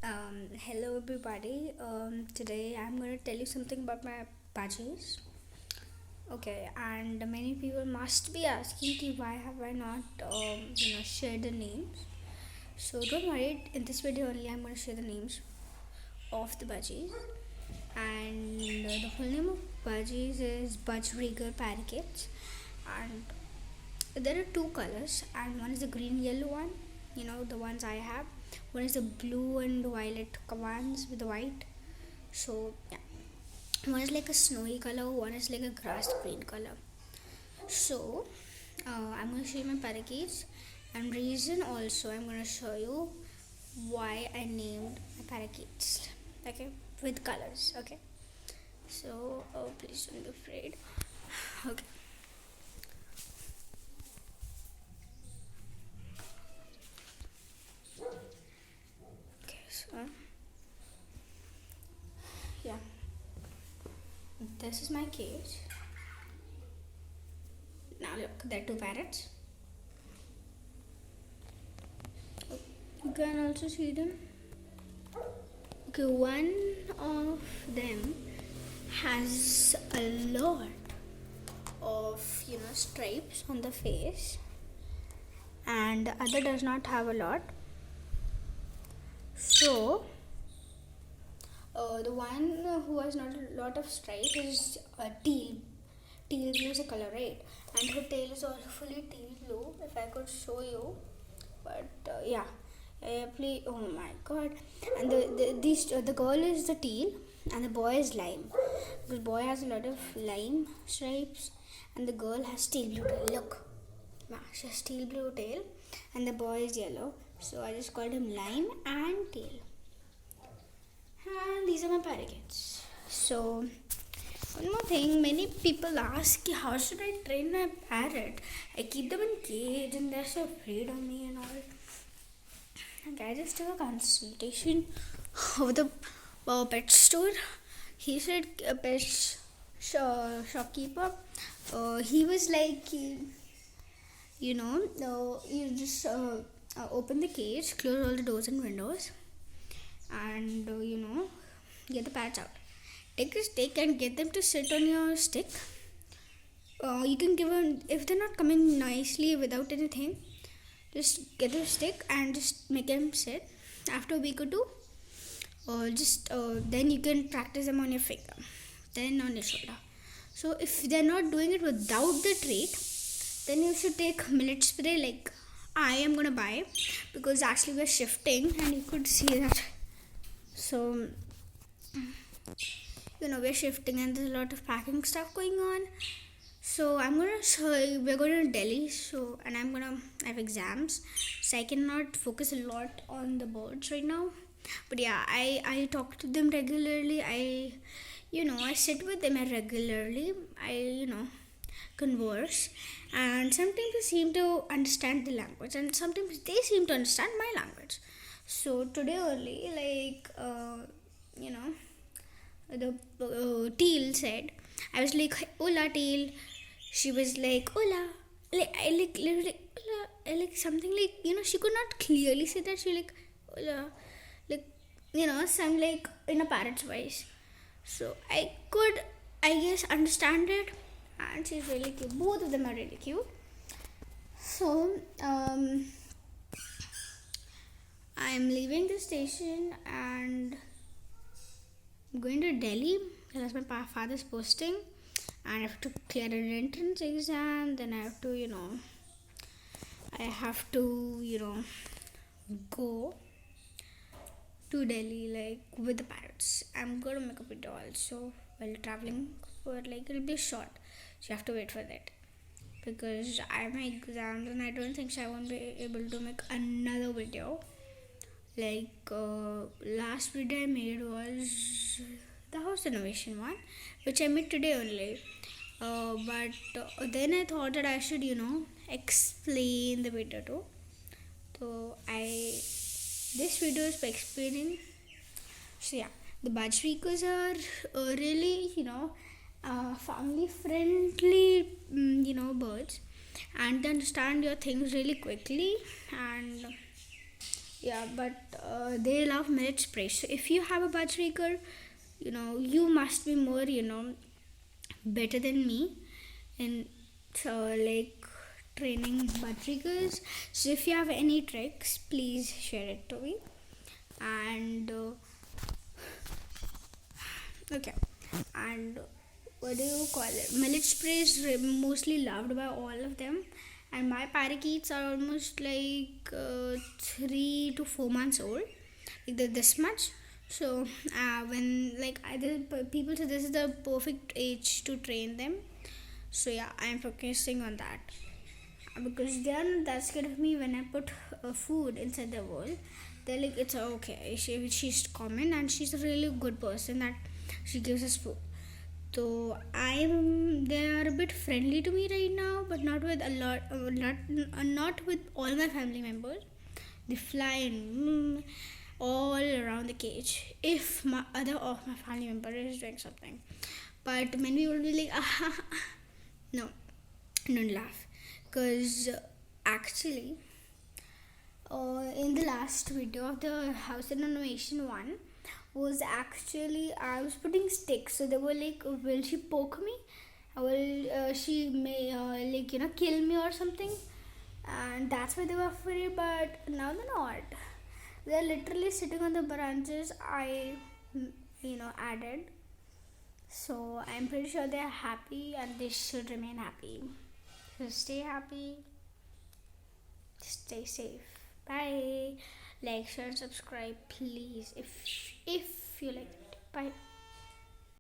Hello everybody. Today I'm going to tell you something about my budgies. Okay, and many people must be asking ki why have I not shared the names. So don't worry. In this video only, I'm going to share the names of the budgies. And the full name of budgies is Budge Regal Parakeets. And there are two colors, and one is the green yellow one. The ones I have. One is the blue and violet ones with the white. So yeah, one is like a snowy color, one is like a grass green color. So I'm going to show you my parakeets, and reason also I'm going to show you why I named my parakeets. Okay, with colors. Okay, so please don't be afraid. Okay. Okay, so yeah, this is my cage. Now look, there are two parrots. You can also see them. Okay, one of them has a lot of stripes on the face, and the other does not have a lot. So the one who has not a lot of stripes is teal. Teal blue is a color, right? And her tail is also fully teal blue. If I could show you, but yeah. Oh my god! And the girl is the teal, and the boy is lime. The boy has a lot of lime stripes, and the girl has teal blue tail. Look, yeah, she has teal blue tail, and the boy is yellow. So I just called him lime and teal. And these are my parakeets. So one more thing, many people ask, how should I train my parrot? I keep them in cage, and they're so afraid of me and all. I just took a consultation of the pet store. He said a pet shopkeeper. He was like, you just open the cage, close all the doors and windows, and get the pets out. Take a stick and get them to sit on your stick. You can give them, if they're not coming nicely without anything, just get a stick and just make them sit. After a week or two, then you can practice them on your finger, then on your shoulder. So if they're not doing it without the treat, then you should take millet spray like I am gonna buy, because actually we're shifting and you could see that. So we're shifting and there's a lot of packing stuff going on. So we're going to Delhi, and I have exams, so I cannot focus a lot on the birds right now. But yeah, I talk to them regularly. I sit with them regularly. Converse, and sometimes they seem to understand the language, and sometimes they seem to understand my language. So today only, the Teal said, I was like, "Hola, Teal." She was like, "Hola." I like literally, "Hola." I like something like, she could not clearly say that. She like, "Hola," like, some like in a parrot's voice. So I could, I guess, understand it, and she's really cute. Both of them are really cute. So I'm leaving the station and I'm going to Delhi. That's my father's posting, and I have to clear an entrance exam. Then I have to, go to Delhi like with the parrots. I'm gonna make a video also while traveling, but like it'll be short, so you have to wait for that, because I have my exams and I don't think so I won't be able to make another video. Like last video I made was the house renovation one, which I made today only. But then I thought that I should, explain the video too. So this video is for explaining. So yeah, the budge speakers are really, family friendly, birds, and they understand your things really quickly, and Yeah, but they love millet spray. So if you have a butt shaker, you must be more, better than me in like training butt shakers. So if you have any tricks, please share it to me. And okay, and what do you call it? Millet spray is mostly loved by all of them, and my parakeets are almost like 3 to 4 months old, like they're this much. So when like either people say this is the perfect age to train them. So yeah, I'm focusing on that because they are not that scared of me when I put food inside the bowl. They're like, it's okay. She's common and she's a really good person that she gives us food. So they are a bit friendly to me right now, but not with a lot, not with all my family members. They fly all around the cage if my other of my family member is doing something. But many people will be like, no, don't laugh, because actually in the last video of the house renovation one was actually I was putting sticks, so they were like, will she poke me, will she may kill me or something, and that's why they were afraid. But now they're not. They're literally sitting on the branches I added. So I'm pretty sure they're happy and they should remain happy. So stay happy, stay safe. Bye. Like, share, and subscribe, please. If you like it. Bye.